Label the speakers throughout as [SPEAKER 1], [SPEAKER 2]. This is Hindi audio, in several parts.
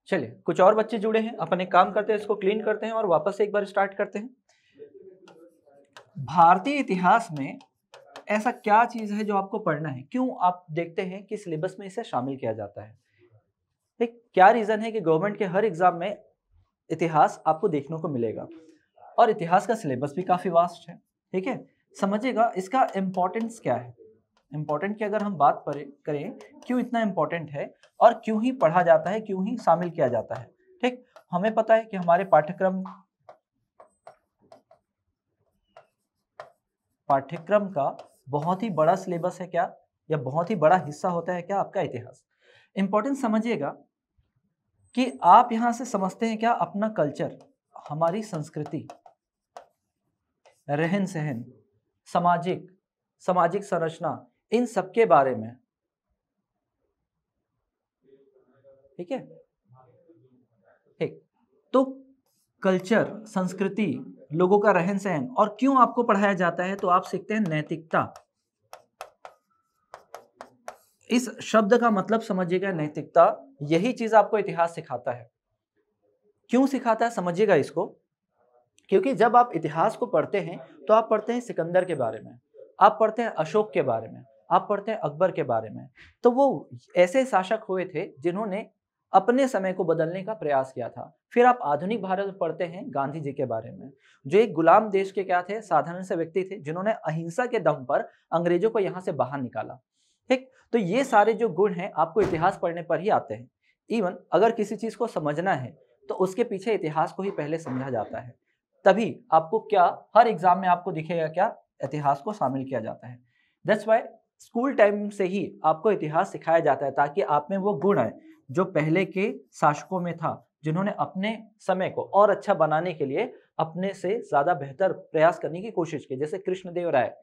[SPEAKER 1] चलिए, कुछ और बच्चे जुड़े हैं, अपन एक काम करते हैं, इसको क्लीन करते हैं और वापस से एक बार स्टार्ट करते हैं। भारतीय इतिहास में ऐसा क्या चीज है जो आपको पढ़ना है? क्यों आप देखते हैं कि सिलेबस में इसे शामिल किया जाता है? एक क्या रीजन है कि गवर्नमेंट के हर एग्जाम में इतिहास आपको देखने को मिलेगा और इतिहास का सिलेबस भी काफी वास्ट है। ठीक है, समझिएगा इसका इम्पोर्टेंस क्या है। इम्पोर्टेंट की अगर हम बात करें क्यों इतना इम्पोर्टेंट है और क्यों ही पढ़ा जाता है, क्यों ही शामिल किया जाता है। ठीक, हमें पता है कि हमारे पाठ्यक्रम का बहुत ही बड़ा सिलेबस है क्या, या बहुत ही बड़ा हिस्सा होता है क्या आपका इतिहास। इंपॉर्टेंस समझिएगा कि आप यहां से समझते हैं क्या अपना कल्चर, हमारी संस्कृति, रहन सहन, सामाजिक सामाजिक संरचना, इन सब के बारे में। ठीक है, ठीक, तो कल्चर, संस्कृति, लोगों का रहन सहन, और क्यों आपको पढ़ाया जाता है, तो आप सीखते हैं नैतिकता। इस शब्द का मतलब समझिएगा नैतिकता, यही चीज आपको इतिहास सिखाता है। क्यों सिखाता है समझिएगा इसको, क्योंकि जब आप इतिहास को पढ़ते हैं तो आप पढ़ते हैं सिकंदर के बारे में, आप पढ़ते हैं अशोक के बारे में, आप पढ़ते हैं अकबर के बारे में। तो वो ऐसे शासक हुए थे जिन्होंने अपने समय को बदलने का प्रयास किया था। फिर आप आधुनिक भारत में पढ़ते हैं गांधी जी के बारे में, जो एक गुलाम देश के क्या थे, साधारण से व्यक्ति थे, जिन्होंने अहिंसा के दम पर अंग्रेजों को यहाँ से बाहर निकाला। ठीक, तो ये सारे जो गुण हैं आपको इतिहास पढ़ने पर ही आते हैं। इवन अगर किसी चीज को समझना है तो उसके पीछे इतिहास को ही पहले समझा जाता है, तभी आपको क्या हर एग्जाम में आपको दिखेगा क्या, इतिहास को शामिल किया जाता है। दैट्स वाई स्कूल टाइम से ही आपको इतिहास सिखाया जाता है, ताकि आप में वो गुण आए जो पहले के शासकों में था, जिन्होंने अपने समय को और अच्छा बनाने के लिए अपने से ज्यादा बेहतर प्रयास करने की कोशिश की। जैसे कृष्णदेव राय,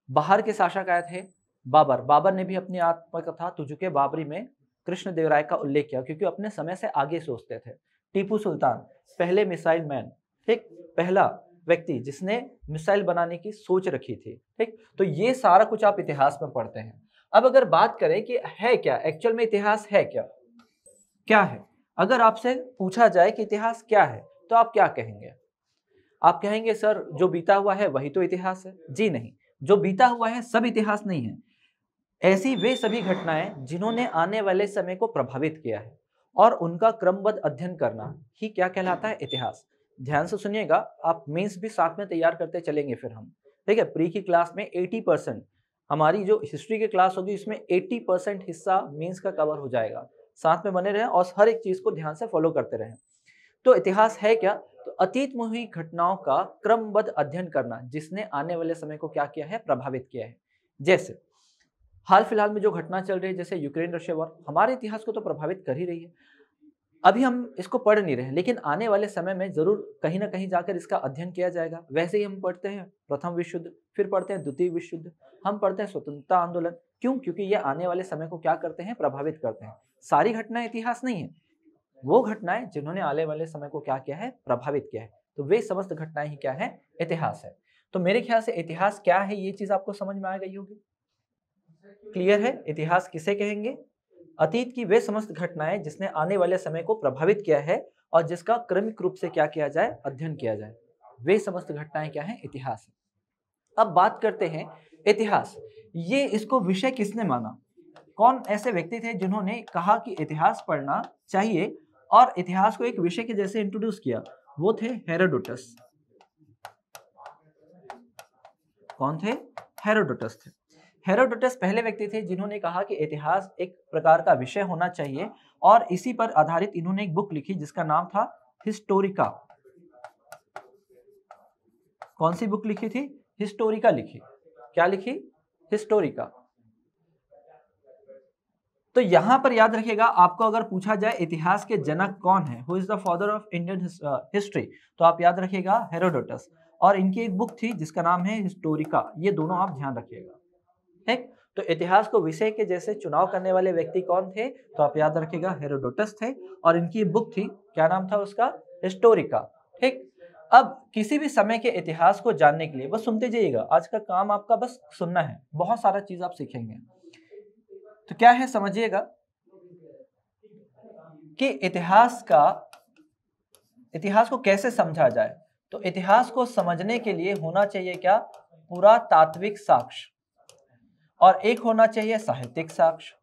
[SPEAKER 1] बाहर के शासक आए थे, बाबर ने भी अपनी आत्मकथा तुझके बाबरी में कृष्णदेव राय का उल्लेख किया, क्योंकि अपने समय से आगे सोचते थे। टीपू सुल्तान, पहले मिसाइल मैन, ठीक, पहला व्यक्ति जिसने मिसाइल बनाने की सोच रखी थी। ठीक, तो ये सारा कुछ आप इतिहास में पढ़ते हैं। अब अगर बात करें कि है क्या एक्चुअल में, इतिहास है क्या, क्या है? अगर आपसे पूछा जाए कि इतिहास क्या है, तो आप क्या कहेंगे? आप कहेंगे सर जो बीता हुआ है वही तो इतिहास है। जी नहीं, जो बीता हुआ है सब इतिहास नहीं है। ऐसी वे सभी घटनाएं जिन्होंने आने वाले समय को प्रभावित किया है, और उनका क्रमबद्ध अध्ययन करना ही क्या कहलाता है, इतिहास। ध्यान से सुनिएगा, आप मेंस भी साथ में तैयार करते चलेंगे फिर हम। ठीक है, प्री की क्लास में 80% हमारी जो हिस्ट्री की क्लास होगी, इसमें 80% हिस्सा मेंस का कवर हो जाएगा। साथ में बने रहें और हर एक चीज को ध्यान से फॉलो करते रहें। तो इतिहास है क्या? तो अतीत में हुई घटनाओं का क्रमबद्ध अध्ययन करना, जिसने आने वाले समय को क्या किया है, प्रभावित किया है। जैसे हाल फिलहाल में जो घटना चल रही है, जैसे यूक्रेन रशिया वॉर, हमारे इतिहास को तो प्रभावित कर ही रही है। अभी हम इसको पढ़ नहीं रहे हैं, लेकिन आने वाले समय में जरूर कहीं ना कहीं जाकर इसका अध्ययन किया जाएगा। वैसे ही हम पढ़ते हैं प्रथम विश्व युद्ध, फिर पढ़ते हैं द्वितीय विश्व युद्ध, हम पढ़ते हैं स्वतंत्रता आंदोलन। क्यों? क्योंकि ये आने वाले समय को क्या करते हैं, प्रभावित करते हैं। सारी घटनाएं इतिहास नहीं है, वो घटनाएं जिन्होंने आने वाले समय को क्या किया है, प्रभावित किया है। तो वे समस्त घटनाएं ही क्या है, इतिहास है। तो मेरे ख्याल से इतिहास क्या है, ये चीज आपको समझ में आ गई होगी। क्लियर है? इतिहास किसे कहेंगे? अतीत की वे समस्त घटनाएं जिसने आने वाले समय को प्रभावित किया है और जिसका क्रमिक रूप से क्या किया जाए, अध्ययन किया जाए, वे समस्त घटनाएं क्या है, इतिहास है। अब बात करते हैं इतिहास, ये इसको विषय किसने माना? कौन ऐसे व्यक्ति थे जिन्होंने कहा कि इतिहास पढ़ना चाहिए और इतिहास को एक विषय के जैसे इंट्रोड्यूस किया? वो थे हेरोडोटस। कौन थे? हेरोडोटस थे। हेरोडोटस पहले व्यक्ति थे जिन्होंने कहा कि इतिहास एक प्रकार का विषय होना चाहिए, और इसी पर आधारित इन्होंने एक बुक लिखी जिसका नाम था हिस्टोरिका। कौन सी बुक लिखी थी? हिस्टोरिका लिखी। क्या लिखी? हिस्टोरिका। तो यहां पर याद रखिएगा, आपको अगर पूछा जाए इतिहास के जनक कौन है, who is the father of Indian history, तो आप याद रखिएगा हेरोडोटस। और इनकी एक बुक थी जिसका नाम है हिस्टोरिका। ये दोनों आप ध्यान रखिएगा। ठीक, तो इतिहास को विषय के जैसे चुनाव करने वाले व्यक्ति कौन थे, तो आप याद रखिएगा हेरोडोटस थे, और इनकी बुक थी, क्या नाम था उसका? हिस्टोरिका। ठीक, अब किसी भी समय के इतिहास को जानने के लिए बस सुनते जाइएगा, आज का काम आपका बस सुनना है, बहुत सारा चीज आप सीखेंगे। तो क्या है समझिएगा, कि इतिहास को कैसे समझा जाए, तो इतिहास को समझने के लिए होना चाहिए क्या, पुरातात्विक साक्ष्य, और एक होना चाहिए साहित्यिक साक्ष्य।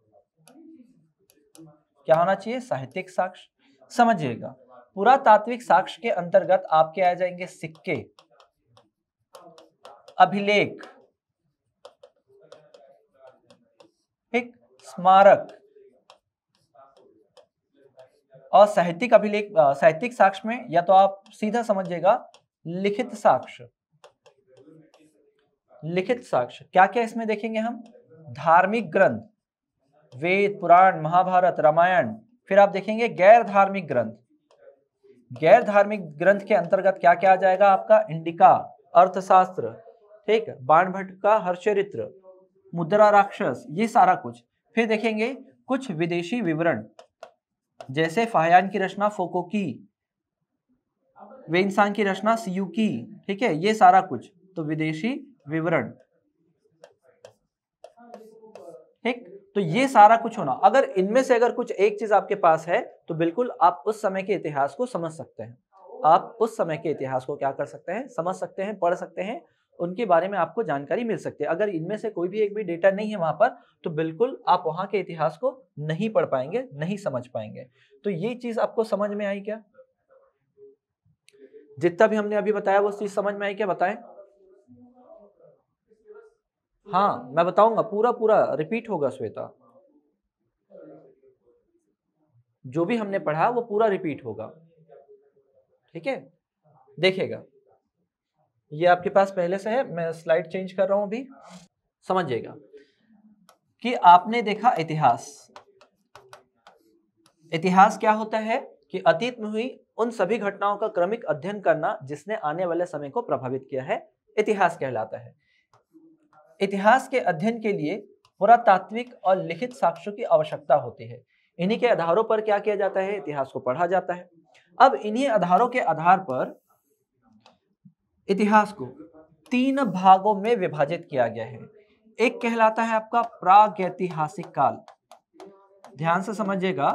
[SPEAKER 1] क्या होना चाहिए, साहित्यिक साक्ष्य। समझिएगा, पुरातात्विक साक्ष्य के अंतर्गत आपके आ जाएंगे सिक्के, अभिलेख, ठीक, स्मारक, और साहित्यिक अभिलेख, साहित्यिक साक्ष्य में या तो आप सीधा समझिएगा लिखित साक्ष्य। लिखित साक्ष्य क्या क्या इसमें देखेंगे हम, धार्मिक ग्रंथ, वेद, पुराण, महाभारत, रामायण। फिर आप देखेंगे गैर धार्मिक ग्रंथ। गैर धार्मिक ग्रंथ के अंतर्गत क्या क्या आ जाएगा आपका, इंडिका, अर्थशास्त्र, ठीक, बाणभट्ट का हरचरित्र, मुद्रा राक्षस, ये सारा कुछ। फिर देखेंगे कुछ विदेशी विवरण, जैसे फाहियान की रचना फोको की, वेइनसांग की रचना सीयू की, ठीक है, ये सारा कुछ तो विदेशी विवरण, ठीक। तो ये सारा कुछ होना, अगर इनमें से अगर कुछ एक चीज आपके पास है तो बिल्कुल आप उस समय के इतिहास को समझ सकते हैं। आप उस समय के इतिहास को क्या कर सकते हैं, समझ सकते हैं, पढ़ सकते हैं, उनके बारे में आपको जानकारी मिल सकती है। अगर इनमें से कोई भी एक भी डेटा नहीं है वहां पर, तो बिल्कुल आप वहां के इतिहास को नहीं पढ़ पाएंगे, नहीं समझ पाएंगे। तो ये चीज आपको समझ में आई क्या, जितना भी हमने अभी बताया वो चीज समझ में आई क्या, बताएं। हाँ, मैं बताऊंगा, पूरा पूरा रिपीट होगा श्वेता, जो भी हमने पढ़ा वो पूरा रिपीट होगा, ठीक है। देखिएगा, ये आपके पास पहले से है, मैं स्लाइड चेंज कर रहा हूं अभी। समझिएगा कि आपने देखा इतिहास। इतिहास क्या होता है कि अतीत में हुई उन सभी घटनाओं का क्रमिक अध्ययन करना जिसने आने वाले समय को प्रभावित किया है, इतिहास कहलाता है। इतिहास के अध्ययन के लिए पुरातात्विक और लिखित साक्ष्यों की आवश्यकता होती है। इन्हीं के आधारों पर क्या किया जाता है, इतिहास को पढ़ा जाता है। अब इन्हीं आधारों के आधार पर इतिहास को 3 भागों में विभाजित किया गया है। एक कहलाता है आपका प्रागैतिहासिक काल, ध्यान से समझिएगा,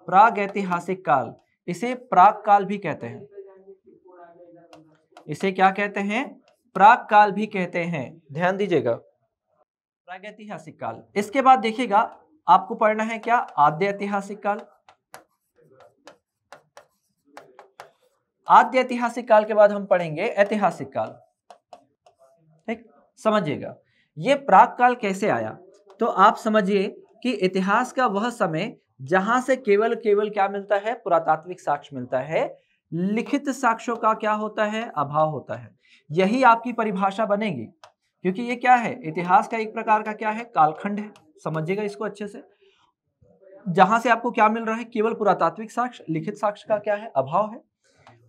[SPEAKER 1] प्रागैतिहासिक काल, इसे प्राग काल भी कहते हैं। इसे क्या कहते हैं, प्राग काल भी कहते हैं, ध्यान दीजिएगा, प्रागैतिहासिक काल। इसके बाद देखिएगा आपको पढ़ना है क्या, आद्य ऐतिहासिक काल। आद्य ऐतिहासिक काल के बाद हम पढ़ेंगे ऐतिहासिक काल, ठीक। समझिएगा ये प्राग काल कैसे आया, तो आप समझिए कि इतिहास का वह समय जहां से केवल क्या मिलता है, पुरातात्विक साक्ष्य मिलता है, लिखित साक्ष्यों का क्या होता है, अभाव होता है। यही आपकी परिभाषा बनेगी, क्योंकि ये क्या है, इतिहास का एक प्रकार का क्या है, कालखंड है। समझिएगा इसको अच्छे से, जहां से आपको क्या मिल रहा है, केवल पुरातात्विक साक्ष्य, लिखित साक्ष्य का क्या है, अभाव है।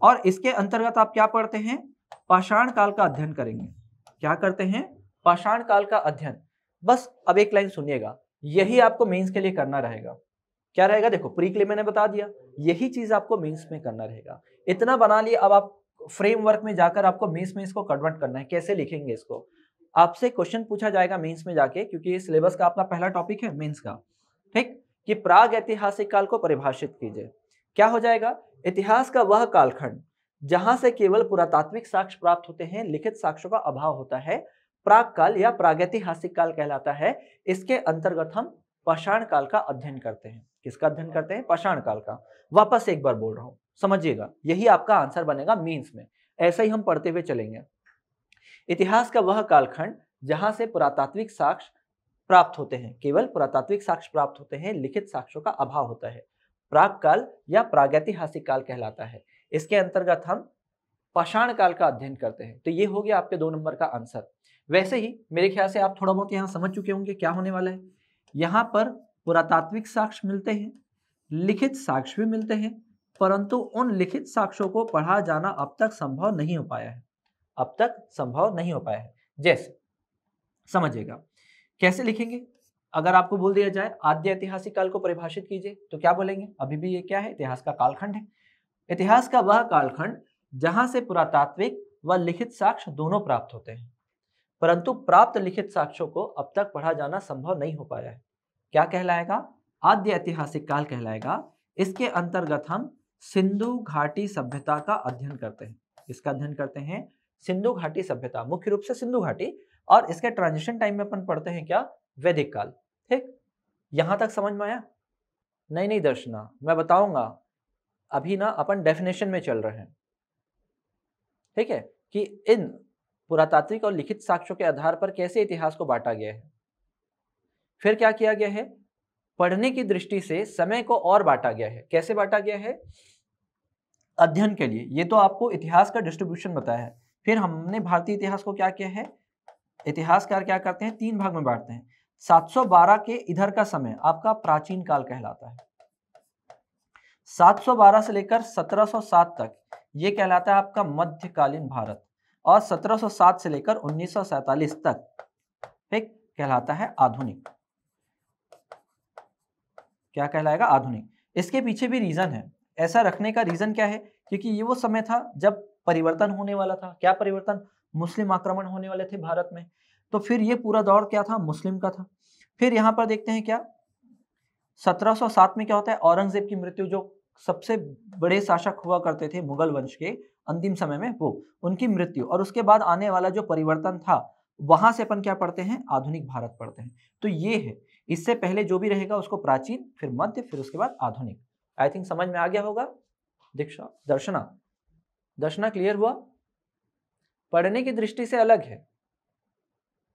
[SPEAKER 1] और इसके अंतर्गत आप क्या पढ़ते हैं, पाषाण काल का अध्ययन करेंगे। क्या करते हैं, पाषाण काल का अध्ययन। बस अब एक लाइन सुनिएगा, यही आपको मेंस के लिए करना रहेगा। क्या रहेगा, देखो प्री के लिए मैंने बता दिया, यही चीज आपको मेंस में करना रहेगा। इतना बना लिए, अब आप फ्रेमवर्क में जाकर आपको मेंस में इसको कन्वर्ट करना है। कैसे लिखेंगे इसको, आपसे क्वेश्चन पूछा जाएगा मेंस में जाके, क्योंकि ये सिलेबस का आपका पहला टॉपिक है मेंस का, ठीक, कि प्राग ऐतिहासिक काल को परिभाषित कीजिए। क्या हो जाएगा, इतिहास का वह कालखंड जहां से केवल पुरातात्विक साक्ष्य प्राप्त होते हैं, लिखित साक्ष्यों का अभाव होता है, प्राग काल या प्रागैतिहासिक काल कहलाता है। इसके अंतर्गत हम पाषाण काल का अध्ययन करते हैं। किसका अध्ययन करते हैं, पाषाण काल का। वापस एक बार बोल रहा हूं, समझिएगा, यही आपका आंसर बनेगा मीन्स में। ऐसे ही हम पढ़ते हुए चलेंगे। इतिहास का वह कालखंड जहां से पुरातात्विक साक्ष्य प्राप्त होते हैं, केवल पुरातात्विक साक्ष्य प्राप्त होते हैं, लिखित साक्ष्यों का अभाव होता है, प्राग काल या प्रागैतिहासिक काल कहलाता है। इसके अंतर्गत हम पाषाण काल का अध्ययन करते हैं। तो ये हो गया आपके 2 नंबर का आंसर। वैसे ही मेरे ख्याल से आप थोड़ा बहुत यहाँ समझ चुके होंगे क्या होने वाला है। यहाँ पर पुरातात्विक साक्ष्य मिलते हैं, लिखित साक्ष्य भी मिलते हैं, परंतु उन लिखित साक्ष्यों को पढ़ा जाना अब तक संभव नहीं हो पाया है। अब तक संभव नहीं हो पाया है। जैसे समझिएगा, कैसे लिखेंगे, अगर आपको बोल दिया जाए आद्य ऐतिहासिक काल को परिभाषित कीजिए, तो क्या बोलेंगे, अभी भी ये क्या है, इतिहास का कालखंड है। इतिहास का वह कालखंड जहां से पुरातात्विक व लिखित साक्ष्य दोनों प्राप्त होते हैं, परंतु प्राप्त लिखित साक्ष्यों को अब तक पढ़ा जाना संभव नहीं हो पाया है। क्या कहलाएगा, आद्य ऐतिहासिक काल कहलाएगा। इसके अंतर्गत हम सिंधु घाटी सभ्यता का अध्ययन करते हैं। इसका अध्ययन करते हैं सिंधु घाटी सभ्यता, मुख्य रूप से सिंधु घाटी, और इसके ट्रांजिशन टाइम में अपन पढ़ते हैं क्या, वैदिक काल। ठीक, यहां तक समझ में आया? नहीं दर्शना, मैं बताऊंगा, अभी ना अपन डेफिनेशन में चल रहे हैं। ठीक है, कि इन पुरातात्विक और लिखित साक्ष्यों के आधार पर कैसे इतिहास को बांटा गया है। फिर क्या किया गया है, पढ़ने की दृष्टि से समय को और बांटा गया है। कैसे बांटा गया है, अध्ययन के लिए। ये तो आपको इतिहास का डिस्ट्रीब्यूशन बताया है। फिर हमने भारतीय इतिहास को क्या किया है, इतिहासकार क्या करते हैं, 3 भाग में बांटते हैं। 712 के इधर का समय आपका प्राचीन काल कहलाता है। 712 से लेकर 1707 तक ये कहलाता है आपका मध्यकालीन भारत, और 1707 से लेकर 1947 तक ठीक कहलाता है आधुनिक। क्या कहलाएगा, आधुनिक। इसके पीछे भी रीजन है, ऐसा रखने का रीजन क्या है, क्योंकि ये वो समय था जब परिवर्तन होने वाला था। क्या परिवर्तन, मुस्लिम आक्रमण होने वाले थे भारत में, तो फिर ये पूरा दौर क्या था, मुस्लिम का था। फिर यहां पर देखते हैं क्या, 1707 में क्या होता है, औरंगजेब की मृत्यु, जो सबसे बड़े शासक हुआ करते थे मुगल वंश के अंतिम समय में, वो उनकी मृत्यु, और उसके बाद आने वाला जो परिवर्तन था, वहां से अपन क्या पढ़ते हैं, आधुनिक भारत पढ़ते हैं। तो ये है, इससे पहले जो भी रहेगा उसको प्राचीन, फिर मध्य, फिर उसके बाद आधुनिक। आई थिंक समझ में आ गया होगा। दीक्षा, दर्शना क्लियर हुआ? पढ़ने की दृष्टि से अलग है,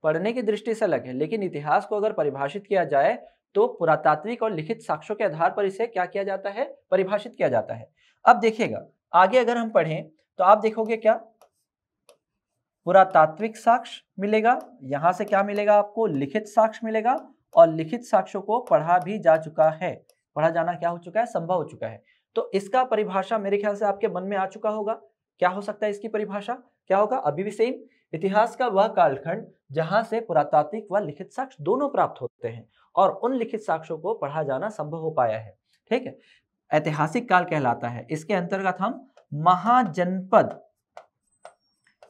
[SPEAKER 1] पढ़ने की दृष्टि से अलग है, लेकिन इतिहास को अगर परिभाषित किया जाए तो पुरातात्विक और लिखित साक्ष्यों के आधार पर इसे क्या किया जाता है, परिभाषित किया जाता है। अब देखिएगा आगे अगर हम पढ़ें तो आप देखोगे क्या, पुरातात्विक साक्ष्य मिलेगा, यहां से क्या मिलेगा आपको, लिखित साक्ष्य मिलेगा, और लिखित साक्ष्यों को पढ़ा भी जा चुका है, पढ़ा जाना क्या हो चुका है, संभव हो चुका है। तो इसका परिभाषा मेरे ख्याल से आपके मन में आ चुका होगा। क्या हो सकता है इसकी परिभाषा, क्या होगा, अभी भी सेम, इतिहास का वह कालखंड जहां से पुरातात्विक व लिखित साक्ष्य दोनों प्राप्त होते हैं और उन लिखित साक्ष्यों को पढ़ा जाना संभव हो पाया है। ठीक है, ऐतिहासिक काल कहलाता है। इसके अंतर्गत हम महाजनपद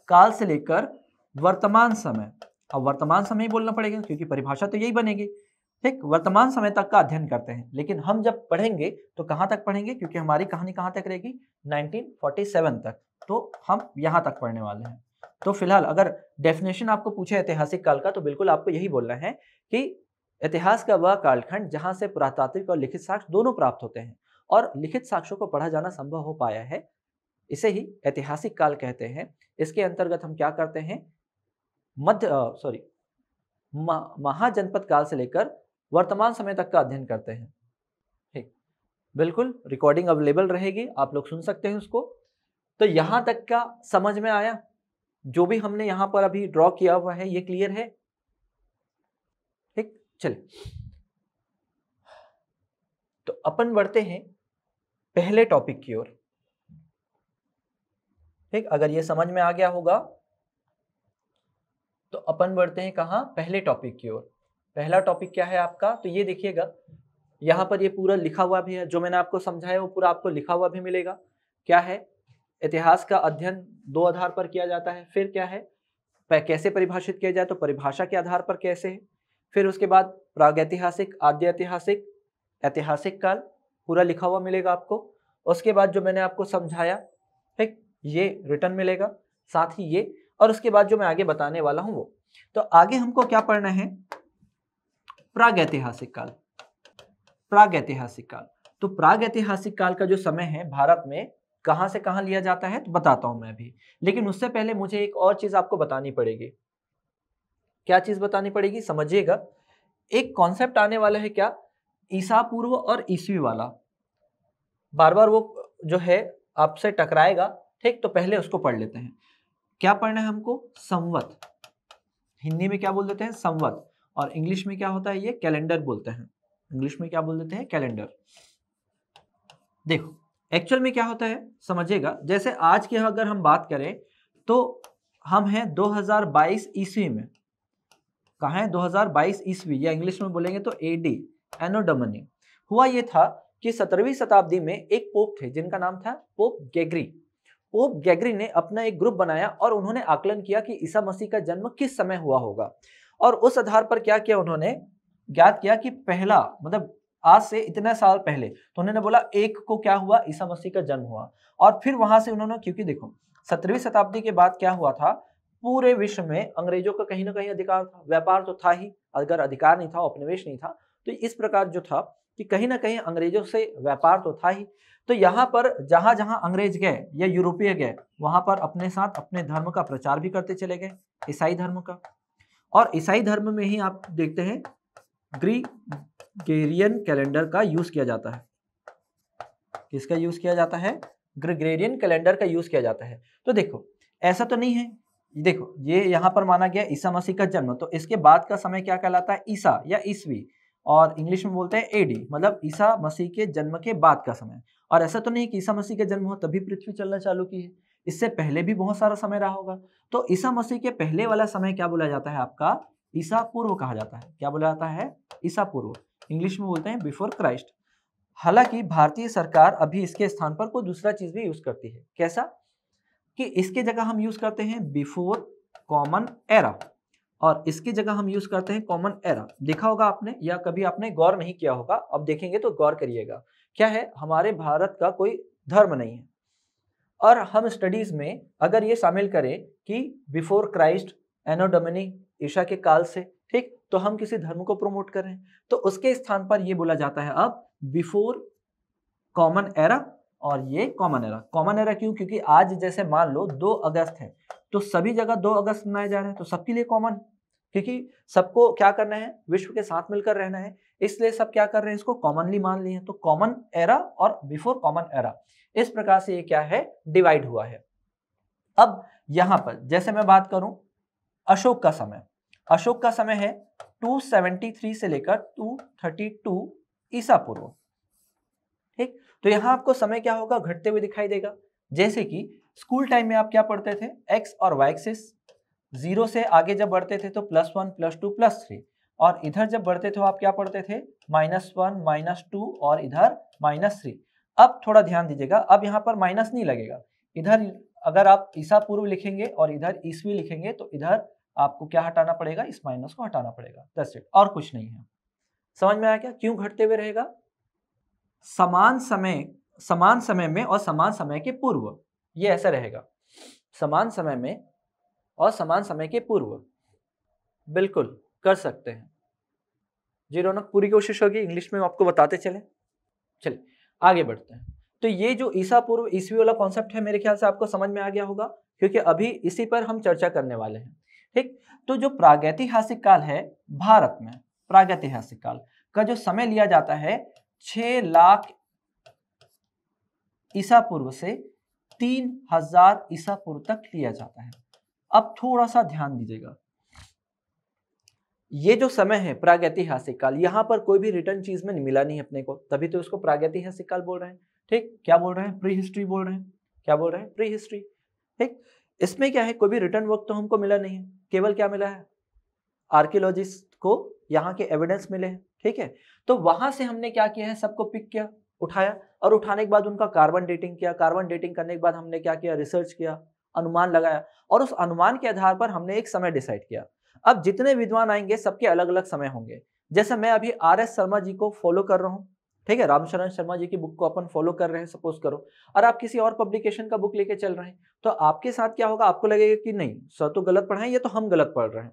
[SPEAKER 1] काल से लेकर वर्तमान समय, अब वर्तमान समय ही बोलना पड़ेगा क्योंकि परिभाषा तो यही बनेगी, ठीक, वर्तमान समय तक का अध्ययन करते हैं। लेकिन हम जब पढ़ेंगे तो कहां तक पढ़ेंगे, क्योंकि हमारी कहानी कहां तक रहेगी, 1947 तक, तो हम यहां तक पढ़ने वाले हैं। तो फिलहाल अगर डेफिनेशन आपको पूछे ऐतिहासिक काल का, तो बिल्कुल आपको यही बोलना है कि इतिहास का वह कालखंड जहां से पुरातात्विक और लिखित साक्ष्य दोनों प्राप्त होते हैं और लिखित साक्ष्यों को पढ़ा जाना संभव हो पाया है, इसे ही ऐतिहासिक काल कहते हैं। इसके अंतर्गत हम क्या करते हैं, महाजनपद काल से लेकर वर्तमान समय तक का अध्ययन करते हैं। ठीक, बिल्कुल रिकॉर्डिंग अवेलेबल रहेगी, आप लोग सुन सकते हैं उसको। तो यहां तक का समझ में आया, जो भी हमने यहां पर अभी ड्रॉ किया हुआ है ये क्लियर है। ठीक, चलिए तो अपन बढ़ते हैं पहले टॉपिक की ओर। ठीक, अगर ये समझ में आ गया होगा तो अपन बढ़ते हैं कहां, पहले टॉपिक की ओर। पहला टॉपिक क्या है आपका, तो ये देखिएगा यहां पर ये पूरा लिखा हुआ भी है, जो मैंने आपको समझाया वो पूरा आपको लिखा हुआ भी मिलेगा। क्या है, इतिहास का अध्ययन 2 आधार पर किया जाता है। फिर क्या है, कैसे परिभाषित किया जाए, तो परिभाषा के आधार पर कैसे है। फिर उसके बाद प्रागैतिहासिक, आद्य ऐतिहासिक, ऐतिहासिक काल, पूरा लिखा हुआ मिलेगा आपको। उसके बाद जो मैंने आपको समझाया, ठीक, ये रिटर्न मिलेगा, साथ ही ये, और उसके बाद जो मैं आगे बताने वाला हूं वो। तो आगे हमको क्या पढ़ना है, प्रागैतिहासिक काल। प्रागैतिहासिक काल, तो प्रागैतिहासिक काल का जो समय है भारत में कहां से कहां लिया जाता है तो बताता हूं मैं अभी, लेकिन उससे पहले मुझे एक और चीज आपको बतानी पड़ेगी। क्या चीज बतानी पड़ेगी, समझिएगा। एक कॉन्सेप्ट आने वाला है, क्या, ईसा पूर्व और ईस्वी वाला, बार बार वो जो है आपसे टकराएगा। ठीक, तो पहले उसको पढ़ लेते हैं। क्या पढ़ना है हमको, संवत, हिंदी में क्या बोल देते हैं, संवत, और इंग्लिश में क्या होता है, ये कैलेंडर बोलते हैं। इंग्लिश में क्या बोल देते हैं, कैलेंडर। देखो एक्चुअल में क्या होता है समझिएगा, जैसे आज की अगर हम बात करें तो हम हैं 2022 ईस्वी में। कहाँ है, 2022 ईस्वी, या इंग्लिश में बोलेंगे तो एडी, एनो डोमिनी। हुआ ये था कि 17वीं शताब्दी में एक पोप थे जिनका नाम था पोप गेगरी। पोप गेगरी ने अपना एक ग्रुप बनाया और उन्होंने आकलन किया कि ईसा मसीह का जन्म किस समय हुआ होगा, और उस आधार पर क्या किया, उन्होंने ज्ञात किया कि पहला, मतलब आज से इतने साल पहले, तो उन्होंने बोला 1 को क्या हुआ, ईसा मसीह का जन्म हुआ। और फिर वहां से उन्होंने, क्योंकि देखो 17वीं शताब्दी के बाद क्या हुआ था, पूरे विश्व में अंग्रेजों का कहीं ना कहीं अधिकार था, व्यापार तो था ही, अगर अधिकार नहीं था, उपनिवेश नहीं था, तो इस प्रकार जो था कि कहीं ना कहीं अंग्रेजों से व्यापार तो था ही। तो यहाँ पर जहां जहां अंग्रेज गए या यूरोपीय गए, वहां पर अपने साथ अपने धर्म का प्रचार भी करते चले गए, ईसाई धर्म का। और ईसाई धर्म में ही आप देखते हैं ग्रिगोरियन कैलेंडर का यूज किया जाता है। किसका यूज किया जाता है? ग्रिगोरियन कैलेंडर का यूज किया जाता है। तो देखो ऐसा तो नहीं है, देखो ये यहाँ पर माना गया ईसा मसीह का जन्म, तो इसके बाद का समय क्या कहलाता है? ईसा या ईसवी, और इंग्लिश में बोलते हैं एडी, मतलब ईसा मसीह के जन्म के बाद का समय। और ऐसा तो नहीं कि ईसा मसीह का जन्म हो तभी पृथ्वी चलना चालू की है, इससे पहले भी बहुत सारा समय रहा होगा। तो ईसा मसीह के पहले वाला समय क्या बोला जाता है आपका? ईसा पूर्व कहा जाता है। क्या बोला जाता है? ईसा पूर्व, इंग्लिश में बोलते हैं बिफोर क्राइस्ट। हालांकि भारतीय सरकार अभी इसके स्थान पर कोई दूसरा चीज भी यूज करती है। कैसा? कि इसके जगह हम यूज करते हैं बिफोर कॉमन एरा, और इसकी जगह हम यूज करते हैं कॉमन एरा। देखा होगा आपने, या कभी आपने गौर नहीं किया होगा, अब देखेंगे तो गौर करिएगा। क्या है, हमारे भारत का कोई धर्म नहीं है, और हम स्टडीज में अगर ये शामिल करें कि बिफोर क्राइस्ट, एनो डोमिनी, ईसा के काल से, ठीक, तो हम किसी धर्म को प्रमोट कर रहे हैं, तो उसके स्थान पर ये बोला जाता है अब बिफोर कॉमन एरा। और ये कॉमन एरा, कॉमन एरा क्यों? क्योंकि आज जैसे मान लो 2 अगस्त है, तो सभी जगह 2 अगस्त मनाए जा रहे हैं, तो सबके लिए कॉमन, क्योंकि सबको क्या करना है? विश्व के साथ मिलकर रहना है, इसलिए सब क्या कर रहे हैं? इसको कॉमनली मान लिए हैं। तो कॉमन एरा और बिफोर कॉमन एरा, इस प्रकार से ये क्या है? डिवाइड हुआ है। अब यहां पर जैसे मैं बात करूं अशोक का समय, अशोक का समय है 273 से लेकर 232 ईसा पूर्व, ठीक। तो यहां आपको समय क्या होगा? घटते हुए दिखाई देगा। जैसे कि स्कूल टाइम में आप क्या पढ़ते थे? एक्स और वाई एक्सिस, 0 से आगे जब बढ़ते थे तो +1 +2 +3, और इधर जब बढ़ते थे आप क्या पढ़ते थे? -1 -2 और इधर -3। अब थोड़ा ध्यान दीजिएगा, अब यहाँ पर माइनस नहीं लगेगा, इधर अगर आप ईसा पूर्व लिखेंगे और इधर ईसवी लिखेंगे तो इधर आपको क्या हटाना पड़ेगा? इस माइनस को हटाना पड़ेगा, दैट्स इट, और कुछ नहीं है। समझ में आया क्या क्यों घटते हुए रहेगा? समान समय में और समान समय के पूर्व, ये ऐसा रहेगा, समान समय में और समान समय के पूर्व। बिल्कुल कर सकते हैं जी रौनक, पूरी कोशिश होगी इंग्लिश में आपको बताते चले। चलिए आगे बढ़ते हैं। तो ये जो ईसा पूर्व ईसवी वाला कॉन्सेप्ट है, मेरे ख्याल से आपको समझ में आ गया होगा, क्योंकि अभी इसी पर हम चर्चा करने वाले हैं, ठीक। तो जो प्रागैतिहासिक काल है भारत में, प्रागैतिहासिक काल का जो समय लिया जाता है 6 लाख ईसा पूर्व से 3000 ईसा पूर्व तक लिया जाता है। अब थोड़ा सा ध्यान दीजिएगा, ये जो समय है प्रागैतिहासिक काल, यहां पर कोई भी रिटर्न चीज में मिला नहीं अपने को, तभी तो इसको प्रागैतिहासिक काल बोल रहे हैं, ठीक। क्या बोल रहे हैं? प्री हिस्ट्री बोल रहे हैं। क्या बोल रहे हैं? प्री हिस्ट्री, ठीक। इसमें क्या है, कोई भी रिटर्न वर्क तो हमको मिला नहीं है, केवल क्या मिला है? आर्कियोलॉजिस्ट को यहाँ के एविडेंस मिले हैं, ठीक है। तो वहां से हमने क्या किया है? सबको पिक किया, उठाया, और उठाने के बाद उनका कार्बन डेटिंग किया, कार्बन डेटिंग करने के बाद हमने क्या किया? रिसर्च किया, अनुमान लगाया, और उस अनुमान के आधार पर हमने एक समय डिसाइड किया। अब जितने विद्वान आएंगे सबके अलग अलग समय होंगे। जैसे मैं अभी RS शर्मा जी को फॉलो कर रहा हूँ, ठीक है, रामशरण शर्मा जी की बुक को अपन फॉलो कर रहे हैं सपोज करो, और आप किसी और पब्लिकेशन का बुक लेके चल रहे हैं, तो आपके साथ क्या होगा? आपको लगेगा कि नहीं सर तो गलत पढ़ाएं, ये तो हम गलत पढ़ रहे हैं,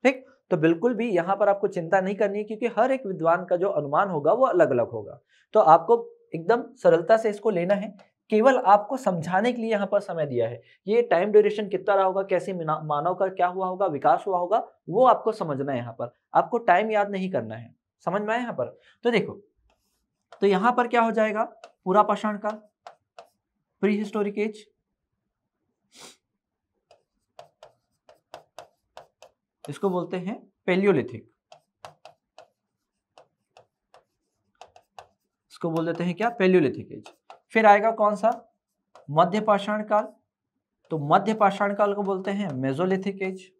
[SPEAKER 1] ठीक। तो बिल्कुल भी यहाँ पर आपको चिंता नहीं करनी है, क्योंकि हर एक विद्वान का जो अनुमान होगा वो अलग अलग होगा। तो आपको एकदम सरलता से इसको लेना है, केवल आपको समझाने के लिए यहाँ पर समय दिया है। ये टाइम ड्यूरेशन कितना रहा होगा, कैसे मानव का क्या हुआ होगा, विकास हुआ होगा, वो आपको समझना है। यहाँ पर आपको टाइम याद नहीं करना है, समझ में आया यहाँ पर? तो देखो, तो यहाँ पर क्या हो जाएगा? पूरा पाषाण काल, प्री हिस्टोरिक एज, इसको बोलते हैं पेलियोलिथिक, इसको बोल देते हैं क्या? Palaeolithic age. फिर आएगा कौन सा? मध्य पाषाण काल, तो मध्य पाषाण काल को बोलते हैं मेसोलिथिक एज।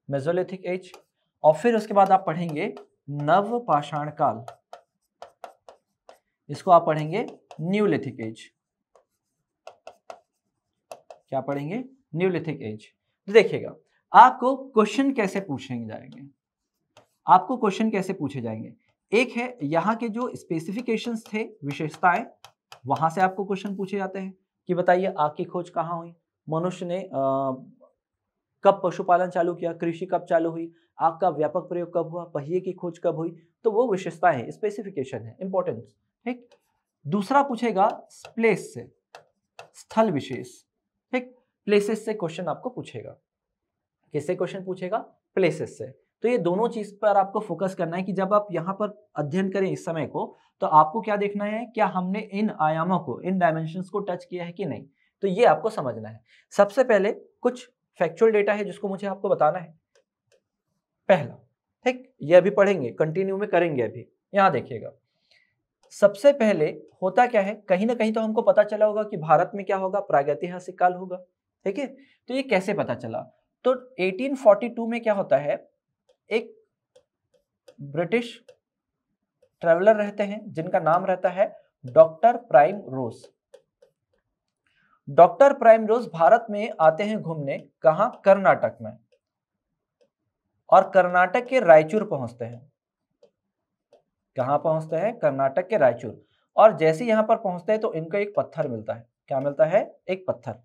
[SPEAKER 1] मेसोलिथिक एज, और फिर उसके बाद आप पढ़ेंगे नव पाषाण काल, इसको आप पढ़ेंगे न्यूलिथिक एज। क्या पढ़ेंगे? Neolithic age. तो देखिएगा आपको क्वेश्चन कैसे पूछेंगे जाएंगे, आपको क्वेश्चन कैसे पूछे जाएंगे। एक है यहाँ के जो स्पेसिफिकेशंस थे, विशेषताएं, वहां से आपको क्वेश्चन पूछे जाते हैं कि बताइए आग की खोज कहाँ हुई, मनुष्य ने कब पशुपालन चालू किया, कृषि कब चालू हुई, आग का व्यापक प्रयोग कब हुआ, पहिए की खोज कब हुई। तो वो विशेषताएं हैं, स्पेसिफिकेशन है, इंपॉर्टेंस। ठीक। दूसरा पूछेगा प्लेस से, स्थल विशेष। ठीक, प्लेसेस से क्वेश्चन आपको पूछेगा। किससे क्वेश्चन पूछेगा? प्लेसेस से। तो ये दोनों चीज पर आपको फोकस करना है कि जब आप यहाँ पर अध्ययन करें इस समय को, तो आपको क्या देखना है, क्या हमने इन आयामों को, इन डायमेंशंस को टच किया है कि नहीं। तो ये आपको समझना है। सबसे पहले कुछ फैक्चुअल डेटा है जिसको मुझे आपको बताना है। पहला, ठीक, ये अभी पढ़ेंगे, कंटिन्यू में करेंगे अभी। यहां देखिएगा, सबसे पहले होता क्या है, कहीं ना कहीं तो हमको पता चला होगा कि भारत में क्या होगा, प्रागैतिहासिक काल होगा। ठीक है, तो ये कैसे पता चला? तो 1842 में क्या होता है, एक ब्रिटिश ट्रेवलर रहते हैं जिनका नाम रहता है डॉक्टर प्राइम रोज। डॉक्टर प्राइम रोज भारत में आते हैं घूमने, कहां? कर्नाटक में। और कर्नाटक के रायचूर पहुंचते हैं। कहां पहुंचते हैं? कर्नाटक के रायचूर। और जैसे यहां पर पहुंचते हैं तो इनको एक पत्थर मिलता है। क्या मिलता है? एक पत्थर।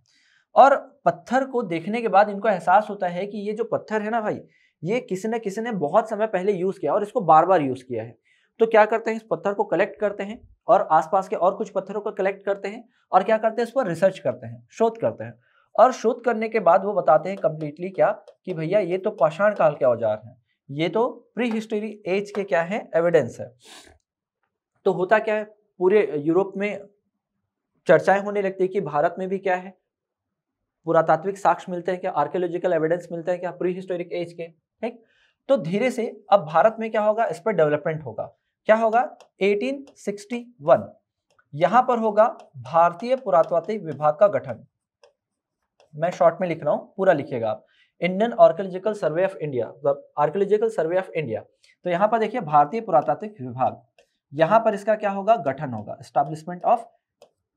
[SPEAKER 1] और पत्थर को देखने के बाद इनको एहसास होता है कि ये जो पत्थर है ना भाई, ये किसी ने बहुत समय पहले यूज किया और इसको बार बार यूज किया है। तो क्या करते हैं, इस पत्थर को कलेक्ट करते हैं और आसपास के और कुछ पत्थरों को कलेक्ट करते हैं और क्या करते हैं, इस पर रिसर्च करते हैं, शोध करते हैं। और शोध करने के बाद वो बताते हैं कंप्लीटली क्या, कि भैया ये तो पाषाण काल के औजार हैं, ये तो प्री हिस्टोरी एज के क्या है, एविडेंस है। तो होता क्या है, पूरे यूरोप में चर्चाएं होने लगती है कि भारत में भी क्या है, पुरातात्विक साक्ष्य मिलते हैं क्या, आर्कियोलॉजिकल एविडेंस मिलते हैं क्या प्री हिस्टोरिक एज के। ठीक, तो धीरे से अब भारत में क्या होगा, इस पर डेवलपमेंट होगा। क्या होगा? 1861 यहां पर होगा भारतीय पुरातात्विक विभाग का गठन। मैं शॉर्ट में लिख रहा हूं, पूरा लिखिएगा आप। Indian archaeological survey of India, archaeological survey of India. तो यहां पर देखिए भारतीय पुरातात्विक विभाग, यहां पर इसका क्या होगा, गठन होगा, establishment of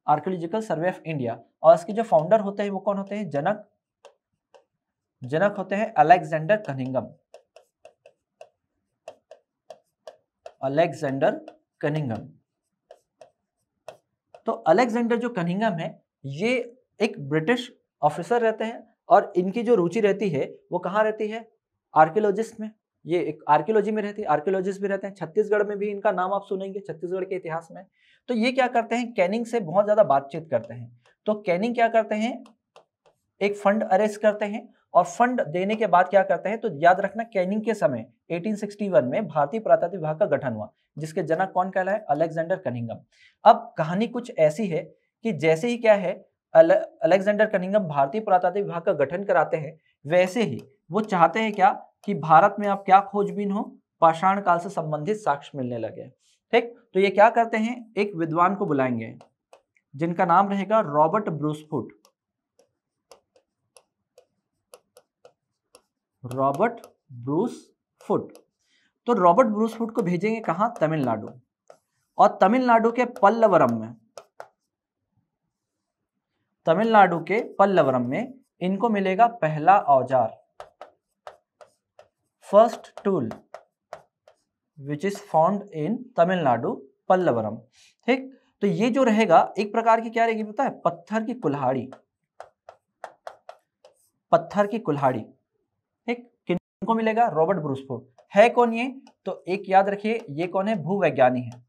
[SPEAKER 1] archaeological survey of India. और इसके जो फाउंडर होते हैं वो कौन होते हैं? जनक होते हैं अलेक्जेंडर कनिंघम। Alexander Cunningham. तो अलेक्जेंडर जो कनिंघम है, ये एक ब्रिटिश ऑफिसर रहते हैं और इनकी जो रुचि रहती है वो कहाँ रहती है? आर्कियोलॉजिस्ट में। ये एक आर्कियोलॉजी में रहती है, आर्कियोलॉजिस्ट भी रहते हैं। छत्तीसगढ़ में भी इनका नाम आप सुनेंगे, छत्तीसगढ़ के इतिहास में। तो ये क्या करते हैं, कैनिंग से बहुत ज्यादा बातचीत करते हैं। तो कैनिंग क्या करते हैं, एक फंड अरेंज करते हैं और फंड देने के बाद क्या करते हैं, तो याद रखना कैनिंग के समय 1861 में भारतीय पुरातात्विक विभाग का गठन हुआ, जिसके जनक कौन कहलाए? Alexander Cunningham. अब कहानी कुछ ऐसी है कि जैसे ही क्या है, अलेक्जेंडर कनिंघम भारतीय पुरातात्विक विभाग का गठन कराते हैं, वैसे ही वो चाहते हैं क्या, कि भारत में अब क्या खोजबीन हो, पाषाण काल से संबंधित साक्ष्य मिलने लगे। ठीक, तो ये क्या करते हैं, एक विद्वान को बुलाएंगे जिनका नाम रहेगा रॉबर्ट ब्रूसफुट। Robert Bruce Foote. तो रॉबर्ट ब्रूसफुट को भेजेंगे कहां? तमिलनाडु। और तमिलनाडु के पल्लवरम में इनको मिलेगा पहला औजार, first tool which is found in Tamil Nadu, Pallavaram. ठीक, तो ये जो रहेगा एक प्रकार की क्या रहेगी पता है? पत्थर की कुल्हाड़ी। पत्थर की कुल्हाड़ी। ठीक, किनको मिलेगा? Robert Bruce Foote. है कौन ये? तो एक याद रखिए, ये कौन है? भूवैज्ञानिक है,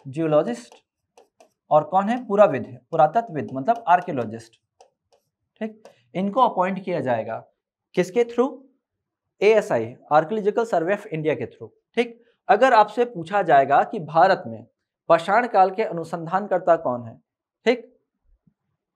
[SPEAKER 1] जियोलॉजिस्ट। और कौन है? पुराविद है, पुरातत्वविद मतलब आर्कियोलॉजिस्ट। ठीक, इनको अपॉइंट किया जाएगा किसके through? ASI, archaeological survey of India के थ्रू। ठीक, अगर आपसे पूछा जाएगा कि भारत में पाषाण काल के अनुसंधानकर्ता कौन है, ठीक,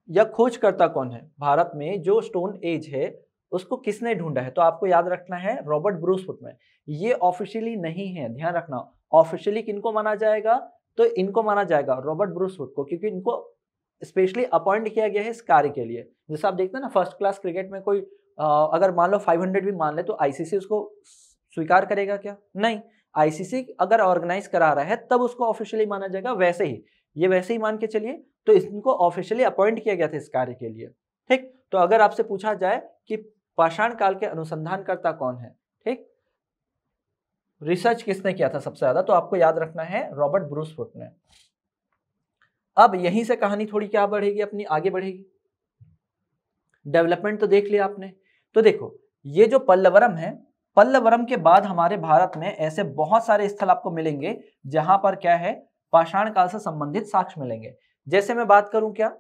[SPEAKER 1] या खोजकर्ता कौन है, भारत में जो स्टोन एज है उसको किसने ढूंढा है, तो आपको याद रखना है रॉबर्ट ब्रूसफुट में। ये ऑफिशियली नहीं है, ध्यान रखना। ऑफिशियली किनको माना जाएगा? तो इनको माना जाएगा रॉबर्ट ब्रूसफुट को, क्योंकि इनको स्पेशली अपॉइंट किया गया है इस कार्य के लिए। जैसे आप देखते हैं ना, फर्स्ट क्लास क्रिकेट में कोई अगर मान लो 500 भी मान ले, तो आईसीसी उसको स्वीकार करेगा क्या? नहीं। आईसीसी अगर ऑर्गेनाइज करा रहा है तब उसको ऑफिशियली माना जाएगा। वैसे ही ये वैसे ही मान के चलिए, तो इनको ऑफिशियली अपॉइंट किया गया था इस कार्य के लिए। ठीक, तो अगर आपसे पूछा जाए कि पाषाण काल के अनुसंधानकर्ता कौन है, ठीक, रिसर्च किसने किया था सबसे ज्यादा, तो आपको याद रखना है रॉबर्ट ब्रूस फुट ने। अब यहीं से कहानी थोड़ी क्या बढ़ेगी, अपनी आगे बढ़ेगी। डेवलपमेंट तो देख लिया आपने। तो देखो ये जो पल्लवरम है, पल्लवरम के बाद हमारे भारत में ऐसे बहुत सारे स्थल आपको मिलेंगे जहां पर क्या है, पाषाण काल से संबंधित साक्ष्य मिलेंगे। जैसे मैं बात करूं क्या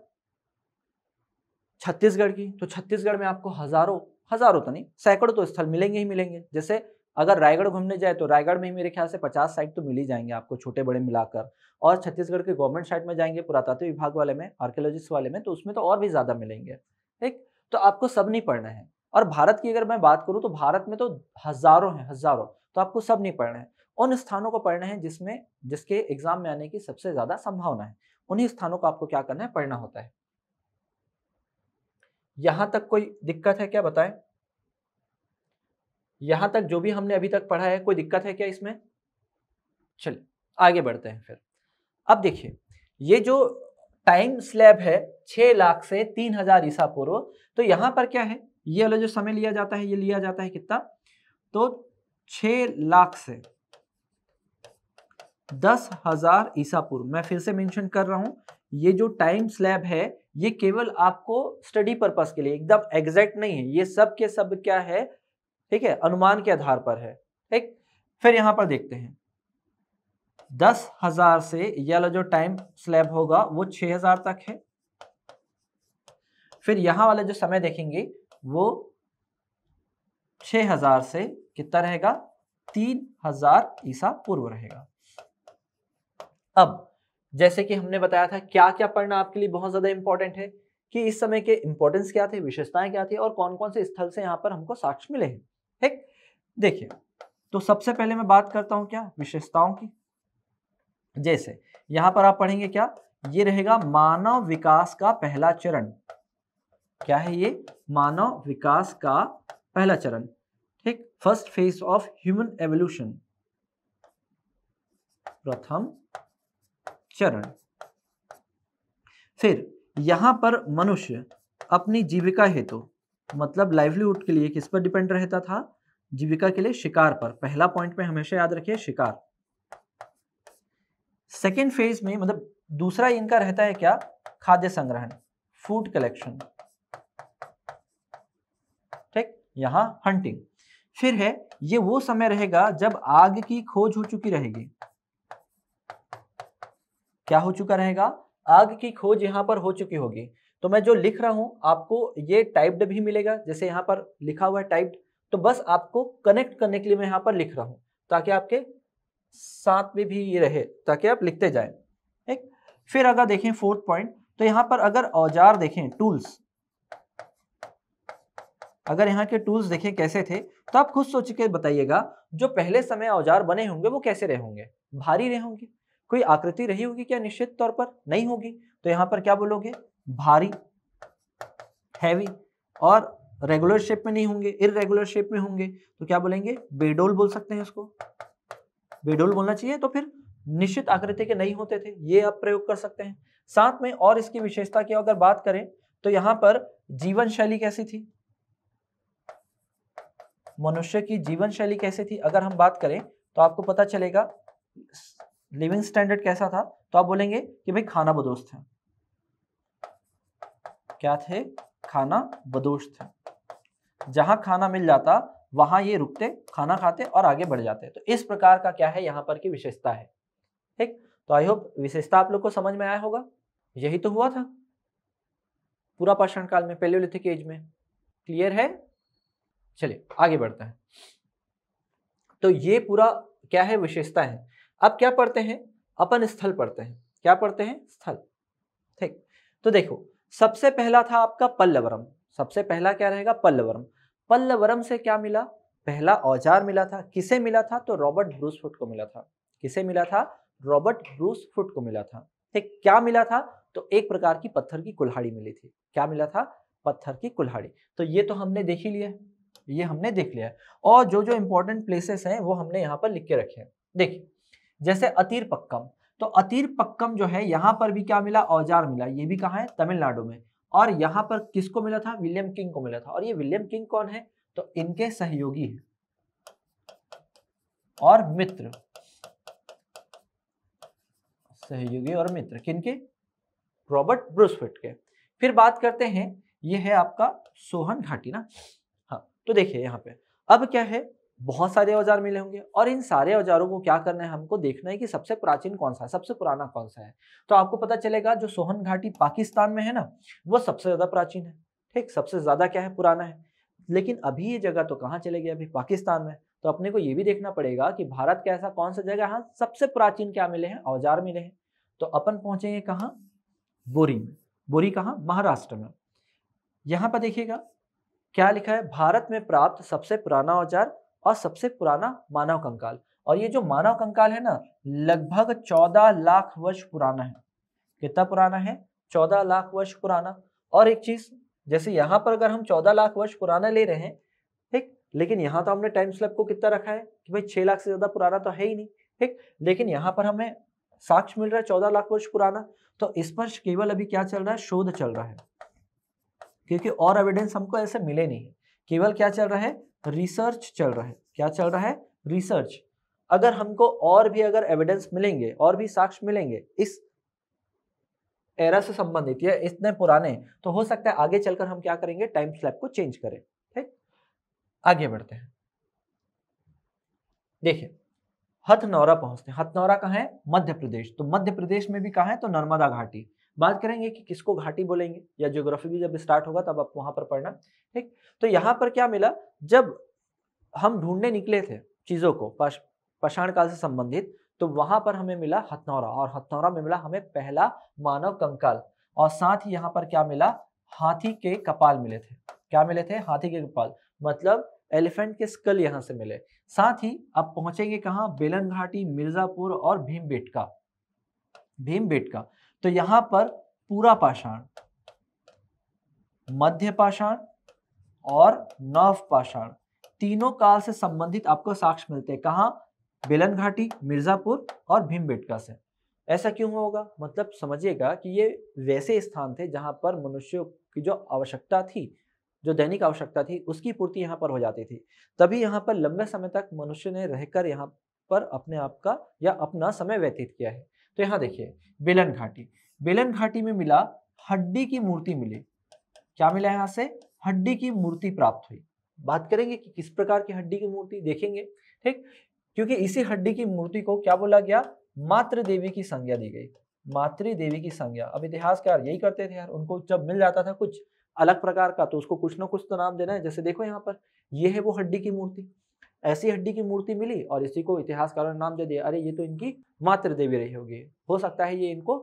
[SPEAKER 1] छत्तीसगढ़ की, तो छत्तीसगढ़ में आपको हजारों तो नहीं, सैकड़ों तो स्थल मिलेंगे ही मिलेंगे। जैसे अगर रायगढ़ घूमने जाए तो रायगढ़ में ही मेरे ख्याल से 50 साइट तो मिल ही जाएंगे आपको, छोटे बड़े मिलाकर। और छत्तीसगढ़ के गवर्नमेंट साइट में जाएंगे पुरातत्व विभाग वाले में, आर्कियोलॉजिस्ट वाले में, तो उसमें तो और भी ज्यादा मिलेंगे। ठीक, तो आपको सब नहीं पढ़ना है। और भारत की अगर मैं बात करूं तो भारत में तो हजारों हैं, हजारों, तो आपको सब नहीं पढ़ना है। उन स्थानों को पढ़ना है जिसके एग्जाम में आने की सबसे ज्यादा संभावना है, उन्हीं स्थानों को आपको क्या करना है, पढ़ना होता है। यहां तक कोई दिक्कत है क्या, बताएं? यहां तक जो भी हमने अभी तक पढ़ा है कोई दिक्कत है क्या इसमें? चलिए आगे बढ़ते हैं फिर। अब देखिए ये जो टाइम स्लैब है 6 लाख से 3000 ईसा पूर्व, तो यहां पर क्या है, ये वाला जो समय लिया जाता है ये लिया जाता है कितना, तो 6 लाख से 10,000 ईसा पूर्व। मैं फिर से मेंशन कर रहा हूं, ये जो टाइम स्लैब है ये केवल आपको स्टडी पर्पस के लिए, एकदम एग्जैक्ट नहीं है, ये सब के सब क्या है, ठीक है, अनुमान के आधार पर है। ठीक, फिर यहां पर देखते हैं 10,000 से ये वाला जो टाइम स्लैब होगा वो 6,000 तक है। फिर यहां वाला जो समय देखेंगे वो 6,000 से कितना रहेगा, 3,000 ईसा पूर्व रहेगा। अब जैसे कि हमने बताया था क्या क्या पढ़ना आपके लिए बहुत ज्यादा इंपॉर्टेंट है, कि इस समय के इंपॉर्टेंस क्या थे, विशेषताएं क्या थी, और कौन कौन से स्थल से यहां पर हमको साक्ष्य मिले हैं। ठीक, देखिए तो सबसे पहले मैं बात करता हूं क्या, विशेषताओं की। जैसे यहां पर आप पढ़ेंगे क्या, ये रहेगा मानव विकास का पहला चरण। क्या है ये, मानव विकास का पहला चरण। ठीक, first phase of human evolution, प्रथम चरण। फिर यहां पर मनुष्य अपनी जीविका हेतु, मतलब लाइवलीहुड के लिए किस पर डिपेंड रहता था, जीविका के लिए शिकार पर। पहला पॉइंट में हमेशा याद रखिए शिकार। सेकेंड फेज में मतलब दूसरा इनका रहता है क्या, खाद्य संग्रहण, फूड कलेक्शन। ठीक, यहां हंटिंग। फिर है ये वो समय रहेगा जब आग की खोज हो चुकी रहेगी। क्या हो चुका रहेगा, आग की खोज यहां पर हो चुकी होगी। तो मैं जो लिख रहा हूं आपको ये टाइप्ड भी मिलेगा, जैसे यहां पर लिखा हुआ है टाइप्ड, तो बस आपको कनेक्ट करने के लिए मैं यहां पर लिख रहा हूं ताकि आपके साथ में भी ये रहे, ताकि आप लिखते जाएं। ठीक, फिर अगर देखें फोर्थ पॉइंट, तो यहां पर अगर औजार देखें, टूल्स, अगर यहाँ के टूल्स देखें कैसे थे, तो आप खुद सोच के बताइएगा जो पहले समय औजार बने होंगे वो कैसे रहे होंगे, भारी रहे होंगे, कोई आकृति रही होगी क्या, निश्चित तौर पर नहीं होगी। तो यहां पर क्या बोलोगे, भारी, हैवी, और रेगुलर शेप में नहीं होंगे, इररेगुलर शेप में होंगे, तो क्या बोलेंगे, बेडोल बोल सकते हैं इसको, बेडोल बोलना चाहिए। तो फिर निश्चित आकृति के नहीं होते थे, ये आप प्रयोग कर सकते हैं। साथ में और इसकी विशेषता की अगर बात करें तो यहां पर जीवन शैली कैसी थी, मनुष्य की जीवन शैली कैसी थी, अगर हम बात करें तो आपको पता चलेगा लिविंग स्टैंडर्ड कैसा था, तो आप बोलेंगे कि भाई खाना बदोश थे। क्या थे, खाना बदोश थे। जहां खाना मिल जाता वहां ये रुकते, खाना खाते और आगे बढ़ जाते। तो इस प्रकार का क्या है यहाँ पर की विशेषता है। ठीक, तो आई होप विशेषता आप लोग को समझ में आया होगा। यही तो हुआ था पूरा पाषाण काल में, पैलियोलिथिक एज में। क्लियर है, चलिए आगे बढ़ते हैं। तो ये पूरा क्या है, विशेषता है। अब क्या पढ़ते हैं अपन, स्थल पढ़ते हैं। क्या पढ़ते हैं, स्थल। ठीक, तो देखो सबसे पहला था आपका पल्लवरम। सबसे पहला क्या रहेगा, पल्लवरम। पल्लवरम से क्या मिला, पहला औजार मिला था। किसे मिला था, तो रॉबर्ट ब्रूस फुट को मिला था। किसे मिला था, रॉबर्ट ब्रूस फुट को मिला था। ठीक, क्या मिला था, तो एक प्रकार की पत्थर की कुल्हाड़ी मिली थी। क्या मिला था, पत्थर की कुल्हाड़ी। तो ये तो हमने देख ही लिया, ये हमने देख लिया। और जो जो इंपॉर्टेंट प्लेसेस हैं वो हमने यहाँ पर लिख के रखे हैं। देखिए जैसे अतीरपक्कम, तो अतीरपक्कम जो है यहाँ पर भी क्या मिला, औजार मिला। ये भी कहाँ है, तमिलनाडु में। और यहाँ पर किसको मिला था? विलियम किंग को मिला था। और ये विलियम किंग कौन है? तो इनके सहयोगी हैं और मित्र, सहयोगी और मित्र किनके? रॉबर्ट ब्रूसवेट के। फिर बात करते हैं, ये है आपका सोहन घाटी ना। हाँ, तो देखिए यहाँ पे अब क्या है, बहुत सारे औजार मिले होंगे और इन सारे औजारों को क्या करना है, हमको देखना है कि सबसे प्राचीन कौन सा है, सबसे पुराना कौन सा है। तो आपको पता चलेगा जो सोहन घाटी पाकिस्तान में है ना, वो सबसे ज्यादा प्राचीन है। ठीक, सबसे ज्यादा क्या है, पुराना है। लेकिन अभी ये जगह तो कहाँ चले गए, अभी पाकिस्तान में। तो अपने को ये भी देखना पड़ेगा कि भारत का ऐसा कौन सा जगह है सबसे प्राचीन क्या मिले हैं, औजार मिले हैं। तो अपन पहुंचेंगे कहाँ? बोरी में। बोरी कहाँ? महाराष्ट्र में। यहां पर देखिएगा क्या लिखा है, भारत में प्राप्त सबसे पुराना औजार और सबसे पुराना मानव कंकाल। और ये जो मानव कंकाल है ना, लगभग 14 लाख वर्ष पुराना है। कितना पुराना है? 14 लाख वर्ष पुराना। और एक चीज, जैसे यहां पर अगर हम 14 लाख वर्ष पुराना ले रहे हैं, ठीक, लेकिन यहां तो हमने टाइम स्लैब को कितना रखा है कि भाई 6 लाख से ज्यादा पुराना तो है ही नहीं। ठीक, लेकिन यहां पर हमें साक्ष्य मिल रहा है 14 लाख वर्ष पुराना। तो इस पर केवल अभी क्या चल रहा है, शोध चल रहा है, क्योंकि और एविडेंस हमको ऐसे मिले नहीं। केवल क्या चल रहा है, रिसर्च चल रहा है। क्या चल रहा है? रिसर्च। अगर हमको और भी अगर एविडेंस मिलेंगे, और भी साक्ष्य मिलेंगे इस एरा से संबंधित या इतने पुराने, तो हो सकता है आगे चलकर हम क्या करेंगे, टाइम स्लैब को चेंज करें। ठीक, आगे बढ़ते हैं। देखिए हथनौरा पहुंचते हैं। हथनौरा कहाँ है? मध्य प्रदेश। तो मध्य प्रदेश में भी कहाँ है? तो नर्मदा घाटी। बात करेंगे कि किसको घाटी बोलेंगे, या ज्योग्राफी भी जब स्टार्ट होगा तब आप वहां पर पढ़ना। ठीक, तो यहाँ पर क्या मिला, जब हम ढूंढने निकले थे चीजों को पाषाण काल से संबंधित, तो वहां पर हमें मिला हथनौरा। और हथनौरा में मिला हमें पहला मानव कंकाल। और साथ ही यहाँ पर क्या मिला, हाथी के कपाल मिले थे। क्या मिले थे? हाथी के कपाल, मतलब एलिफेंट के स्कल यहाँ से मिले। साथ ही अब पहुंचेंगे कहाँ, बेलन घाटी, मिर्जापुर और भीमबेटका। भीमबेटका, तो यहां पर पूरा पाषाण, मध्य पाषाण और नव पाषाण, तीनों काल से संबंधित आपको साक्ष्य मिलते हैं। कहाँ? बेलन घाटी, मिर्जापुर और भीमबेटका से। ऐसा क्यों होगा? मतलब समझिएगा कि ये वैसे स्थान थे जहां पर मनुष्यों की जो आवश्यकता थी, जो दैनिक आवश्यकता थी, उसकी पूर्ति यहाँ पर हो जाती थी। तभी यहाँ पर लंबे समय तक मनुष्य ने रहकर यहाँ पर अपने आप का या अपना समय व्यतीत किया है। तो यहाँ देखिए बेलन घाटी, बेलन घाटी में मिला हड्डी की मूर्ति मिली। क्या मिला यहाँ से? हड्डी की मूर्ति प्राप्त हुई। बात करेंगे कि किस प्रकार की हड्डी की मूर्ति, देखेंगे। ठीक, क्योंकि इसी हड्डी की मूर्ति को क्या बोला गया, मातृ देवी की संज्ञा दी गई। मातृ देवी की संज्ञा। अब इतिहासकार यही करते थे यार, उनको जब मिल जाता था कुछ अलग प्रकार का तो उसको कुछ ना कुछ तो नाम देना है। जैसे देखो यहाँ पर ये है वो हड्डी की मूर्ति, ऐसी हड्डी की मूर्ति मिली और इसी को इतिहासकारों ने नाम दे दिया, अरे ये तो इनकी मातृ देवी रही होगी, हो सकता है ये इनको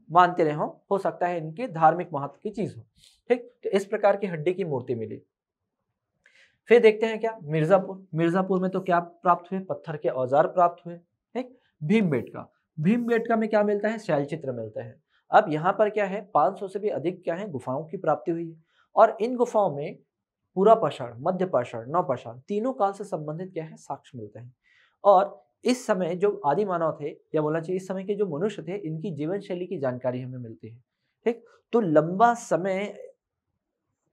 [SPEAKER 1] मानते रहे हो सकता है इनकी धार्मिक महत्व की चीज हो। ठीक, तो इस प्रकार की हड्डी की मूर्ति मिली। फिर देखते हैं क्या, मिर्जापुर। मिर्जापुर में तो क्या प्राप्त हुए, पत्थर के औजार प्राप्त हुए। ठीक, भीमबेटका, भीमबेटका में क्या मिलता है, शैलचित्र मिलते हैं। अब यहाँ पर क्या है, 500 से भी अधिक क्या है गुफाओं की प्राप्ति हुई है। और इन गुफाओं में पूरा पाषाण, मध्य पाषाण, नव पाषाण, तीनों काल से संबंधित क्या है साक्ष्य मिलते हैं। और इस समय जो आदि मानव थे, या बोलना चाहिए इस समय के जो मनुष्य थे, इनकी जीवन शैली की जानकारी हमें मिलती है। ठीक, तो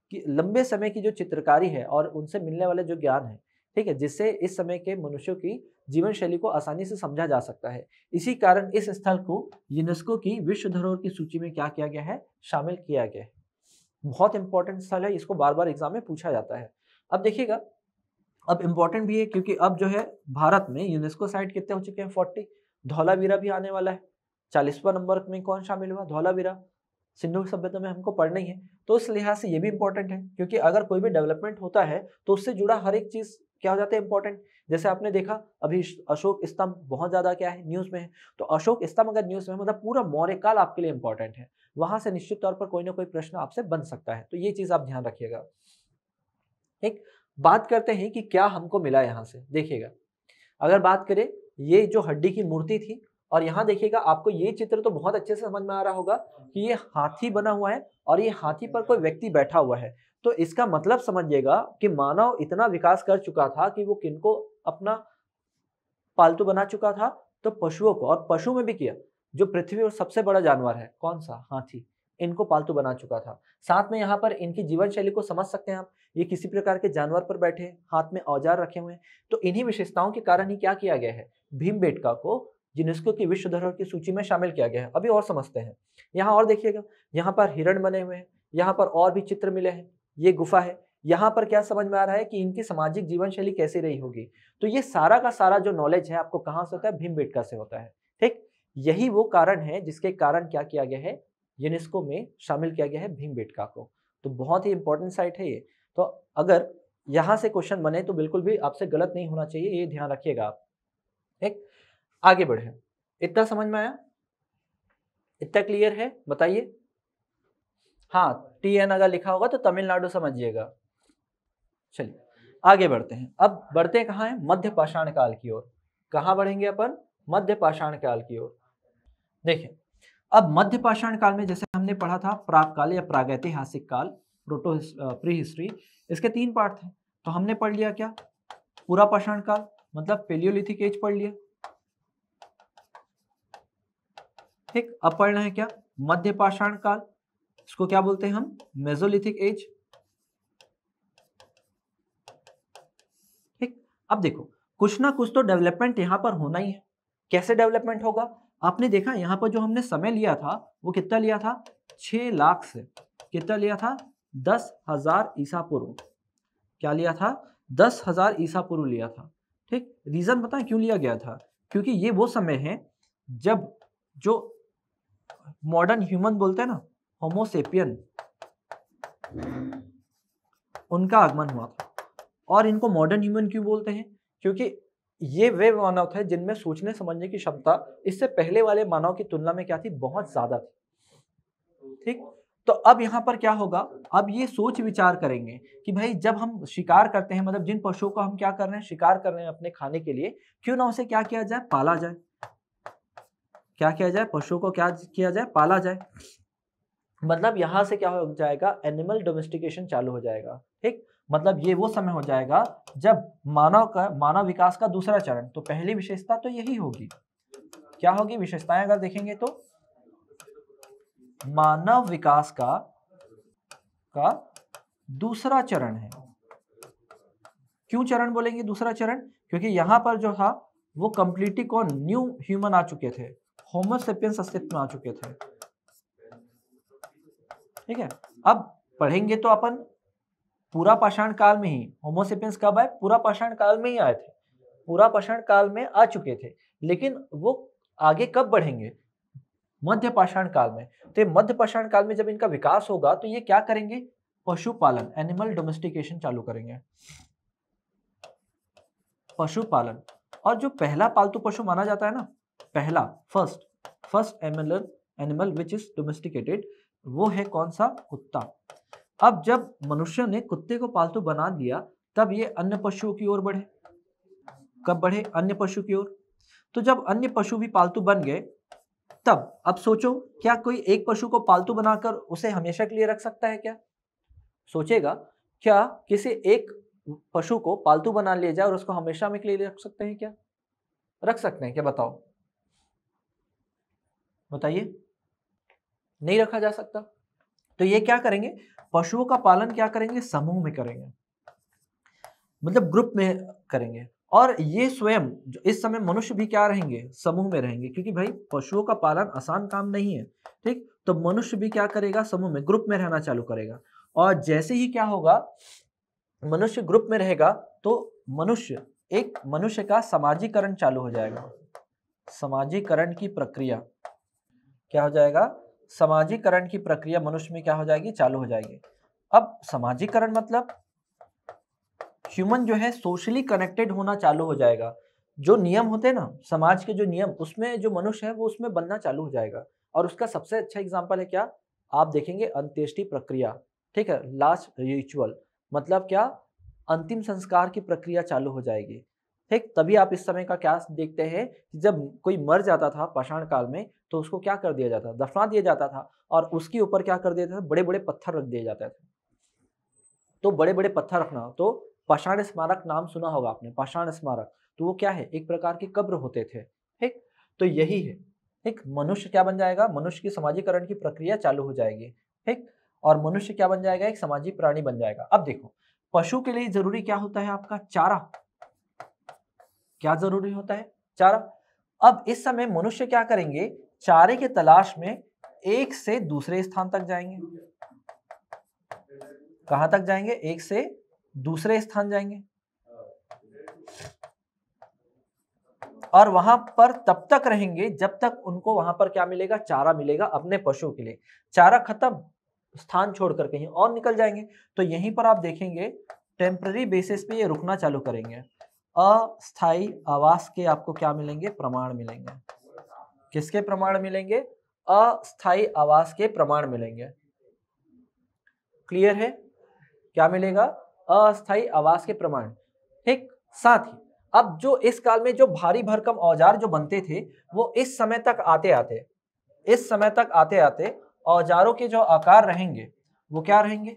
[SPEAKER 1] लंबे समय की जो चित्रकारी है और उनसे मिलने वाले जो ज्ञान है, ठीक है, जिससे इस समय के मनुष्यों की जीवन शैली को आसानी से समझा जा सकता है। इसी कारण इस स्थल को यूनेस्को की विश्व धरोहर की सूची में क्या किया गया है, शामिल किया गया है। बहुत इंपॉर्टेंट स्थल है, इसको बार बार एग्जाम में पूछा जाता है। अब देखिएगा, अब इंपॉर्टेंट भी है क्योंकि अब जो है भारत में यूनेस्को साइट कितने हो चुके हैं, 40। धौलावीरा भी आने वाला है। 40वां नंबर में कौन शामिल हुआ, धौलावीरा। सिंधु सभ्यता में हमको पढ़ना ही है, तो उस लिहाज से ये भी इंपॉर्टेंट है, क्योंकि अगर कोई भी डेवलपमेंट होता है तो उससे जुड़ा हर एक चीज क्या हो जाता है, इंपॉर्टेंट। जैसे आपने देखा अभी अशोक स्तंभ बहुत ज्यादा क्या है, न्यूज में है। तो अशोक स्तंभ अगर न्यूज में है, मतलब पूरा मौर्य काल आपके लिए इंपॉर्टेंट है। वहां से निश्चित तौर पर कोई ना कोई प्रश्न आपसे बन सकता है, तो ये चीज आप ध्यान रखिएगा। एक बात करते हैं कि क्या हमको मिला यहाँ से। देखिएगा, अगर बात करें, ये जो हड्डी की मूर्ति थी, और यहाँ देखिएगा आपको ये चित्र तो बहुत अच्छे से समझ में आ रहा होगा कि ये हाथी बना हुआ है और ये हाथी पर कोई व्यक्ति बैठा हुआ है। तो इसका मतलब समझिएगा कि मानव इतना विकास कर चुका था कि वो किनको अपना पालतू बना चुका था, तो पशुओं को। और पशु में भी किया, जो पृथ्वी पर सबसे बड़ा जानवर है कौन सा, हाथी। इनको पालतू बना चुका था। साथ में यहाँ पर इनकी जीवन शैली को समझ सकते हैं आप, ये किसी प्रकार के जानवर पर बैठे हैं, हाथ में औजार रखे हुए हैं। तो इन्हीं विशेषताओं के कारण ही क्या किया गया है, भीमबेटका को यूनेस्को की विश्व धरोहर की सूची में शामिल किया गया है। अभी और समझते हैं। यहाँ और देखिएगा, यहाँ पर हिरण बने हुए हैं, यहाँ पर और भी चित्र मिले हैं, ये गुफा है। यहाँ पर क्या समझ में आ रहा है कि इनकी सामाजिक जीवन शैली कैसी रही होगी। तो ये सारा का सारा जो नॉलेज है आपको कहाँ से होता है, भीमबेटका से होता है। ठीक, यही वो कारण है जिसके कारण क्या किया गया है, यूनेस्को में शामिल किया गया है भीमबेटका को। तो बहुत ही इंपॉर्टेंट साइट है ये। तो अगर यहाँ से क्वेश्चन बने तो बिल्कुल भी आपसे गलत नहीं होना चाहिए, ये ध्यान रखिएगा आप। ठीक, आगे बढ़े। इतना समझ में आया, इतना क्लियर है, बताइए। हाँ, TN अगर लिखा होगा तो तमिलनाडु समझिएगा। चलिए आगे बढ़ते हैं। अब बढ़ते कहाँ हैं, मध्य पाषाण काल की ओर। कहाँ बढ़ेंगे अपन, मध्य पाषाण काल की ओर। देखिए, अब मध्य पाषाण काल में जैसे हमने पढ़ा था प्राक काल या प्रागैतिहासिक काल, प्री हिस्ट्री, इसके 3 पार्ट थे। तो हमने पढ़ लिया क्या, पूरा पाषाण काल मतलब पेलियोलिथिक एज पढ़ लिया। ठीक, अब पढ़ना है क्या, मध्य पाषाण काल, इसको क्या बोलते हैं हम, मेसोलिथिक एज। ठीक, अब देखो कुछ ना कुछ तो डेवलपमेंट यहाँ पर होना ही है। कैसे डेवलपमेंट होगा, आपने देखा यहाँ पर जो हमने समय लिया था वो कितना लिया था, 6 लाख से कितना लिया था, 10,000 ईसा पूर्व। क्या लिया था, 10,000 ईसा पूर्व लिया था। ठीक, रीजन बताएं क्यों लिया गया था, क्योंकि ये वो समय है जब जो मॉडर्न ह्यूमन बोलते हैं ना, होमोसेपियन, उनका आगमन हुआ था। और इनको मॉडर्न ह्यूमन क्यों बोलते हैं, क्योंकि ये वे मानव थे जिनमें सोचने समझने की क्षमता इससे पहले वाले मानव की तुलना में क्या थी, बहुत ज्यादा थी। ठीक, तो अब यहाँ पर क्या होगा, अब ये सोच विचार करेंगे कि भाई जब हम शिकार करते हैं, मतलब जिन पशुओं को हम क्या कर रहे हैं, शिकार कर रहे हैं अपने खाने के लिए, क्यों ना उसे क्या किया जाए, पाला जाए। क्या किया जाए, पशुओं को क्या किया जाए, पाला जाए। मतलब यहां से क्या हो जाएगा, एनिमल डोमेस्टिकेशन चालू हो जाएगा। ठीक, मतलब ये वो समय हो जाएगा जब मानव विकास का दूसरा चरण। तो पहली विशेषता तो यही होगी, क्या होगी विशेषताएं अगर देखेंगे तो, मानव विकास का दूसरा चरण है। क्यों चरण बोलेंगे दूसरा चरण, क्योंकि यहां पर जो था वो कंप्लीटली कौन, न्यू ह्यूमन आ चुके थे, होमो सेपियंस अस्तित्व में आ चुके थे। ठीक है, अब पढ़ेंगे तो अपन पूरा पाषाण काल में ही, होमो सेपियंस कब आए, पूरा पाषाण काल में ही आए थे, पूरा पाषाण काल में आ चुके थे। लेकिन वो आगे कब बढ़ेंगे, मध्य पाषाण काल में। तो मध्य पाषाण काल में जब इनका विकास होगा तो ये क्या करेंगे, पशुपालन, एनिमल डोमेस्टिकेशन चालू करेंगे, पशुपालन। और जो पहला पालतू पशु माना जाता है ना, पहला first animal which is domesticated, वो है कौन सा, कुत्ता। अब जब मनुष्य ने कुत्ते को पालतू बना दिया तब ये अन्य पशुओं की ओर बढ़े। कब बढ़े, अन्य पशु की ओर। तो जब अन्य पशु भी पालतू बन गए तब अब सोचो, क्या कोई एक पशु को पालतू बनाकर उसे हमेशा के लिए रख सकता है क्या, सोचेगा, क्या किसी एक पशु को पालतू बना लिया जाए और उसको हमेशा में के लिए रख सकते हैं क्या, रख सकते हैं क्या, बताओ, बताइए, नहीं रखा जा सकता। तो ये क्या करेंगे, पशुओं का पालन क्या करेंगे, समूह में करेंगे, मतलब ग्रुप में करेंगे। और ये स्वयं जो इस समय मनुष्य भी क्या रहेंगे, समूह में रहेंगे, क्योंकि भाई पशुओं का पालन आसान काम नहीं है। ठीक, तो मनुष्य भी क्या करेगा, समूह में, ग्रुप में रहना चालू करेगा। और जैसे ही क्या होगा, मनुष्य ग्रुप में रहेगा तो मनुष्य का समाजीकरण चालू हो जाएगा। समाजीकरण की प्रक्रिया क्या हो जाएगा, समाजीकरण की प्रक्रिया मनुष्य में क्या हो जाएगी, चालू हो जाएगी। अब समाजीकरण मतलब ह्यूमन जो है सोशली कनेक्टेड होना चालू हो जाएगा। जो नियम होते हैं ना समाज के, जो नियम, उसमें जो मनुष्य है वो उसमें बनना चालू हो जाएगा। और उसका सबसे अच्छा एग्जांपल है क्या, आप देखेंगे अंत्येष्टि प्रक्रिया। ठीक है, लास्ट रिचुअल, मतलब क्या, अंतिम संस्कार की प्रक्रिया चालू हो जाएगी। ठीक, तभी आप इस समय का क्या देखते हैं कि जब कोई मर जाता था पाषाण काल में तो उसको क्या कर दिया जाता, दफना दिया जाता था, और उसके ऊपर क्या कर दिया था, बड़े बड़े पत्थर रख दिए जाते थे। तो बड़े बड़े पत्थर रखना, तो पाषाण स्मारक नाम सुना होगा आपने, पाषाण स्मारक, तो वो क्या है, एक प्रकार की कब्र होते थे। ठीक, तो यही है, ठीक, मनुष्य क्या बन जाएगा, मनुष्य की समाजीकरण की प्रक्रिया चालू हो जाएगी। ठीक, और मनुष्य क्या बन जाएगा, एक सामाजिक प्राणी बन जाएगा। अब देखो, पशु के लिए जरूरी क्या होता है आपका, चारा। क्या जरूरी होता है, चारा। अब इस समय मनुष्य क्या करेंगे, चारे की तलाश में एक से दूसरे स्थान तक जाएंगे। कहां तक जाएंगे, एक से दूसरे स्थान जाएंगे, और वहां पर तब तक रहेंगे जब तक उनको वहां पर क्या मिलेगा, चारा मिलेगा अपने पशु के लिए। चारा खत्म, स्थान छोड़कर कहीं और निकल जाएंगे। तो यहीं पर आप देखेंगे टेम्पररी बेसिस पे ये रुकना चालू करेंगे। अस्थाई आवास के आपको क्या मिलेंगे, प्रमाण मिलेंगे। किसके प्रमाण मिलेंगे, अस्थाई आवास के प्रमाण मिलेंगे। क्लियर है, क्या मिलेगा, अस्थाई आवास के प्रमाण। ठीक, साथ ही अब जो इस काल में जो भारी भरकम औजार जो बनते थे, वो इस समय तक आते आते औजारों के जो आकार रहेंगे वो क्या रहेंगे,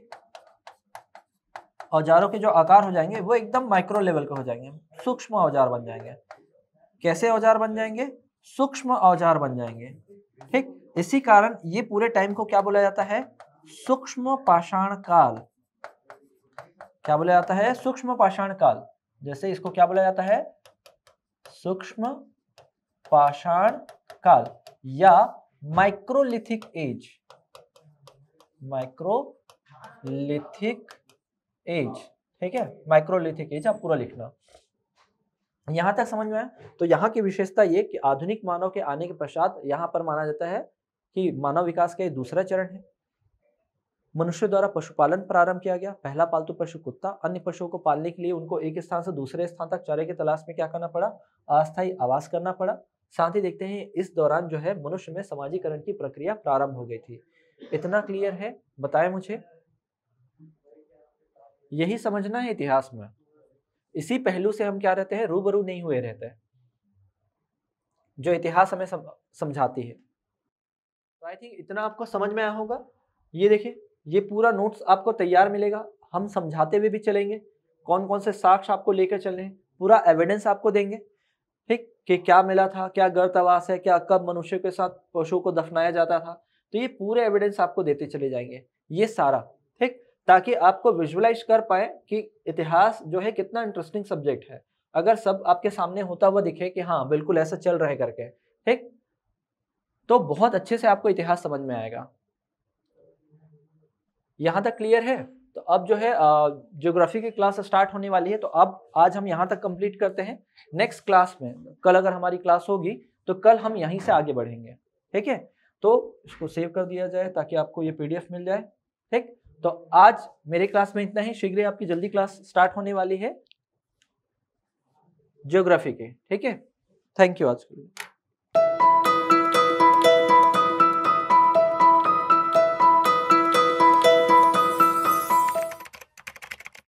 [SPEAKER 1] औजारों के जो आकार हो जाएंगे वो एकदम माइक्रो लेवल के हो जाएंगे, सूक्ष्म औजार बन जाएंगे। कैसे औजार बन जाएंगे, सूक्ष्म औजार बन जाएंगे। ठीक, इसी कारण ये पूरे टाइम को क्या बोला जाता है, सूक्ष्म पाषाण काल। क्या बोला जाता है, सूक्ष्म पाषाण काल। जैसे इसको क्या बोला जाता है, सूक्ष्म पाषाण काल या माइक्रोलिथिक एज। माइक्रोलिथिक एज, ठीक है, माइक्रोलिथिक एज आप पूरा लिखना। यहां तक समझ में आया। तो यहाँ की विशेषता ये कि आधुनिक मानव के आने के पश्चात यहाँ पर माना जाता है कि मानव विकास का ये दूसरा चरण है। मनुष्य द्वारा पशुपालन प्रारंभ किया गया। पहला पालतू पशु कुत्ता। अन्य पशुओं को पालने के लिए उनको एक स्थान से दूसरे स्थान तक चारे की तलाश में क्या करना पड़ा, अस्थायी आवास करना पड़ा। साथ ही देखते हैं इस दौरान जो है मनुष्य में समाजीकरण की प्रक्रिया प्रारंभ हो गई थी। इतना क्लियर है, बताएं मुझे। यही समझना है इतिहास में। इसी पहलू से हम क्या रहते हैं, रूबरू नहीं हुए रहते हैं, जो इतिहास हमें समझाती है। तो आई थिंक इतना आपको समझ में आया होगा। ये देखिए, ये पूरा नोट्स आपको तैयार मिलेगा, हम समझाते हुए भी चलेंगे, कौन कौन से साक्ष्य आपको लेकर चलने हैं, पूरा एविडेंस आपको देंगे। ठीक, कि क्या मिला था, क्या गर्तवास है, क्या कब मनुष्य के साथ पशुओं को दफनाया जाता था, तो ये पूरे एविडेंस आपको देते चले जाएंगे, ये सारा। ठीक, ताकि आपको विजुअलाइज कर पाए कि इतिहास जो है कितना इंटरेस्टिंग सब्जेक्ट है। अगर सब आपके सामने होता हुआ दिखे कि हाँ बिल्कुल ऐसा चल रहा है करके, ठीक, तो बहुत अच्छे से आपको इतिहास समझ में आएगा। यहां तक क्लियर है। तो अब जो है ज्योग्राफी की क्लास स्टार्ट होने वाली है, तो अब आज हम यहां तक कंप्लीट करते हैं। नेक्स्ट क्लास में, कल अगर हमारी क्लास होगी तो कल हम यहीं से आगे बढ़ेंगे। ठीक है, तो इसको सेव कर दिया जाए ताकि आपको ये पीडीएफ मिल जाए। ठीक, तो आज मेरे क्लास में इतना ही। शीघ्र आपकी जल्दी क्लास स्टार्ट होने वाली है ज्योग्राफी की। ठीक है, थैंक यू आज के लिए।